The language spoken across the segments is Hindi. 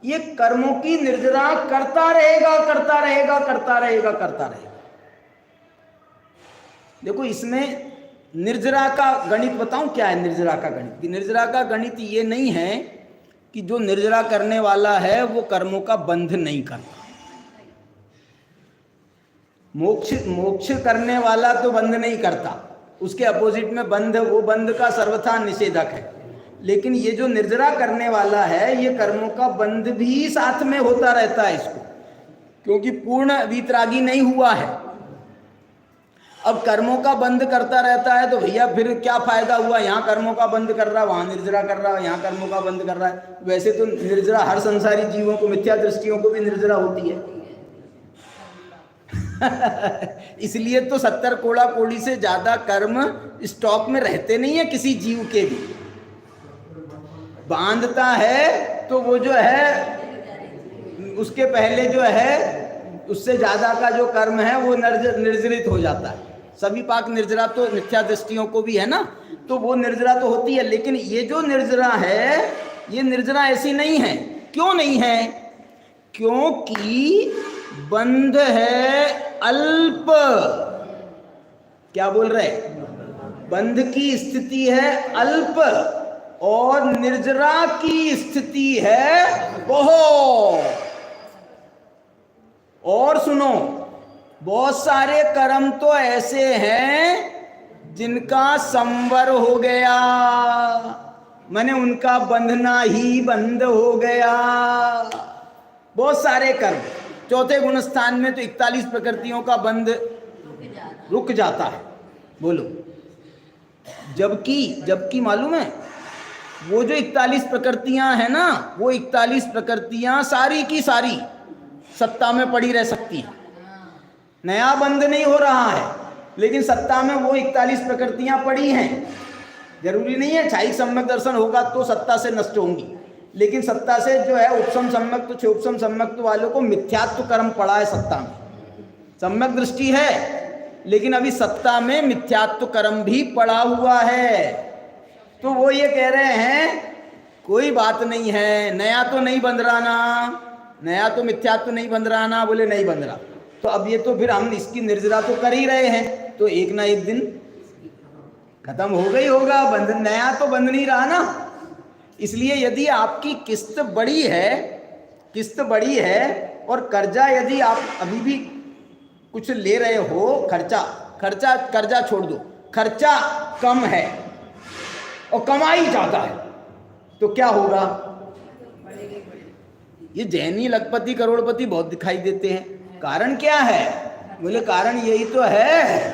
ये कर्मों की निर्जरा करता रहेगा करता रहेगा करता रहेगा करता रहेगा। देखो इसमें निर्जरा का गणित बताऊं क्या है। निर्जरा का गणित, कि निर्जरा का गणित ये नहीं है कि जो निर्जरा करने वाला है वो कर्मों का बंध नहीं करता। मोक्ष मोक्ष करने वाला तो बंध नहीं करता, उसके अपोजिट में बंध, वो बंध का सर्वथा निषेधक है। लेकिन ये जो निर्जरा करने वाला है ये कर्मों का बंध भी साथ में होता रहता है इसको, क्योंकि पूर्ण वीतरागी नहीं हुआ है। अब कर्मों का बंद करता रहता है तो भैया फिर क्या फायदा हुआ। यहाँ कर्मों का बंद कर रहा है, वहां निर्जरा कर रहा है, यहाँ कर्मों का बंद कर रहा है। वैसे तो निर्जरा हर संसारी जीवों को, मिथ्या दृष्टियों को भी निर्जरा होती है। इसलिए तो 70 कोड़ा कोड़ी से ज्यादा कर्म स्टॉक में रहते नहीं है किसी जीव के भी। बांधता है तो वो जो है उसके पहले जो है उससे ज्यादा का जो कर्म है वो निर्जरित हो जाता है। सभी पाक निर्जरा तो मिथ्या दृष्टियों को भी है ना, तो वो निर्जरा तो होती है। लेकिन ये जो निर्जरा है ये निर्जरा ऐसी नहीं है। क्यों नहीं है? क्योंकि बंध है अल्प। क्या बोल रहे? बंध की स्थिति है अल्प और निर्जरा की स्थिति है बहुत। और सुनो, बहुत सारे कर्म तो ऐसे हैं जिनका संवर हो गया, माने उनका बंधना ही बंद हो गया। बहुत सारे कर्म, चौथे गुण स्थान में तो 41 प्रकृतियों का बंध रुक जाता है। बोलो, जबकि मालूम है वो जो 41 प्रकृतियां हैं ना, वो 41 प्रकृतियां सारी की सारी सत्ता में पड़ी रह सकती है। नया बंध नहीं हो रहा है, लेकिन सत्ता में वो 41 प्रकृतियां पड़ी हैं। जरूरी नहीं है छाई सम्यक दर्शन होगा तो सत्ता से नष्ट होंगी, लेकिन सत्ता से जो है उपसम सम्यक, तो उपसम सम्यक वालों को मिथ्यात्व कर्म पड़ा है सत्ता में। सम्यक दृष्टि है लेकिन अभी सत्ता में मिथ्यात्व कर्म भी पड़ा हुआ है। तो वो ये कह रहे हैं कोई बात नहीं है, नया तो नहीं बंध रहा ना, नया तो मिथ्यात्व नहीं बंध रहा ना। बोले नहीं बंध रहा, तो अब ये तो फिर हम इसकी निर्जरा तो कर ही रहे हैं, तो एक ना एक दिन खत्म हो गई होगा। बंध नया तो बंध नहीं रहा ना। इसलिए यदि आपकी किस्त बड़ी है और कर्जा यदि आप अभी भी कुछ ले रहे हो, कर्जा छोड़ दो, खर्चा कम है और कमाई ज्यादा है, तो क्या होगा? ये जैनी लखपति करोड़पति बहुत दिखाई देते हैं। कारण क्या है? बोले कारण यही तो है।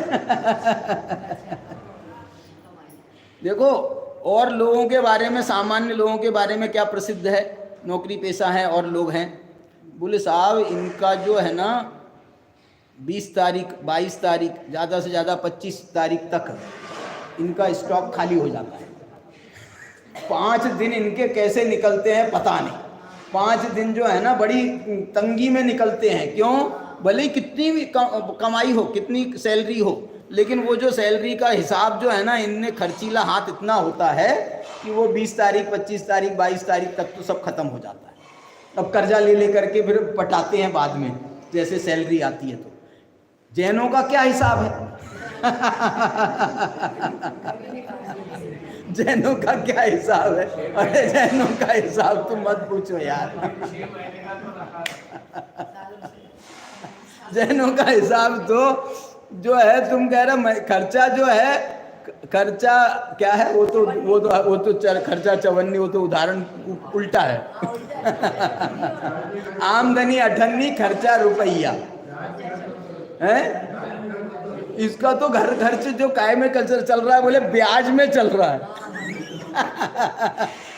देखो, और लोगों के बारे में, सामान्य लोगों के बारे में क्या प्रसिद्ध है? नौकरी पेशा है और लोग हैं, बोले साहब इनका जो है ना 20 तारीख 22 तारीख ज़्यादा से ज़्यादा 25 तारीख तक इनका स्टॉक खाली हो जाता है। 5 दिन इनके कैसे निकलते हैं पता नहीं। 5 दिन जो है ना बड़ी तंगी में निकलते हैं। क्यों? भले ही कितनी भी कमाई हो, कितनी सैलरी हो, लेकिन वो जो सैलरी का हिसाब जो है ना, इनमें खर्चीला हाथ इतना होता है कि वो 20 तारीख 25 तारीख 22 तारीख तक तो सब खत्म हो जाता है। अब कर्जा ले करके फिर पटाते हैं बाद में जैसे सैलरी आती है। तो जैनों का क्या हिसाब है? जैनों का क्या हिसाब है? अरे जैनों का हिसाब तुम मत पूछो यार। जैनों का हिसाब तो जो है तुम कह रहे खर्चा जो है, खर्चा क्या है? वो तो खर्चा चवन्नी, वो तो उदाहरण उल्टा है। आमदनी 98, खर्चा रुपया है। इसका तो खर्च जो काय में चल रहा है, बोले ब्याज में चल रहा है।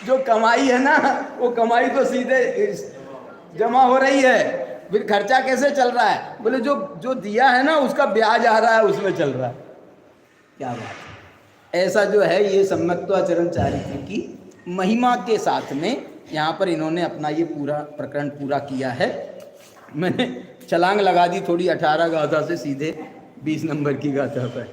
जो कमाई है ना, वो कमाई तो सीधे जमा हो रही है, फिर खर्चा कैसे चल रहा है? बोले जो दिया है ना उसका ब्याज आ रहा है, उसमें चल रहा है। क्या बात है? ऐसा जो है ये सम्यक्त्वाचरण चारित्र की महिमा के साथ में यहाँ पर इन्होंने अपना ये पूरा प्रकरण पूरा किया है। मैंने छलांग लगा दी थोड़ी 18 गाथा से सीधे 20 नंबर की गाथा पर।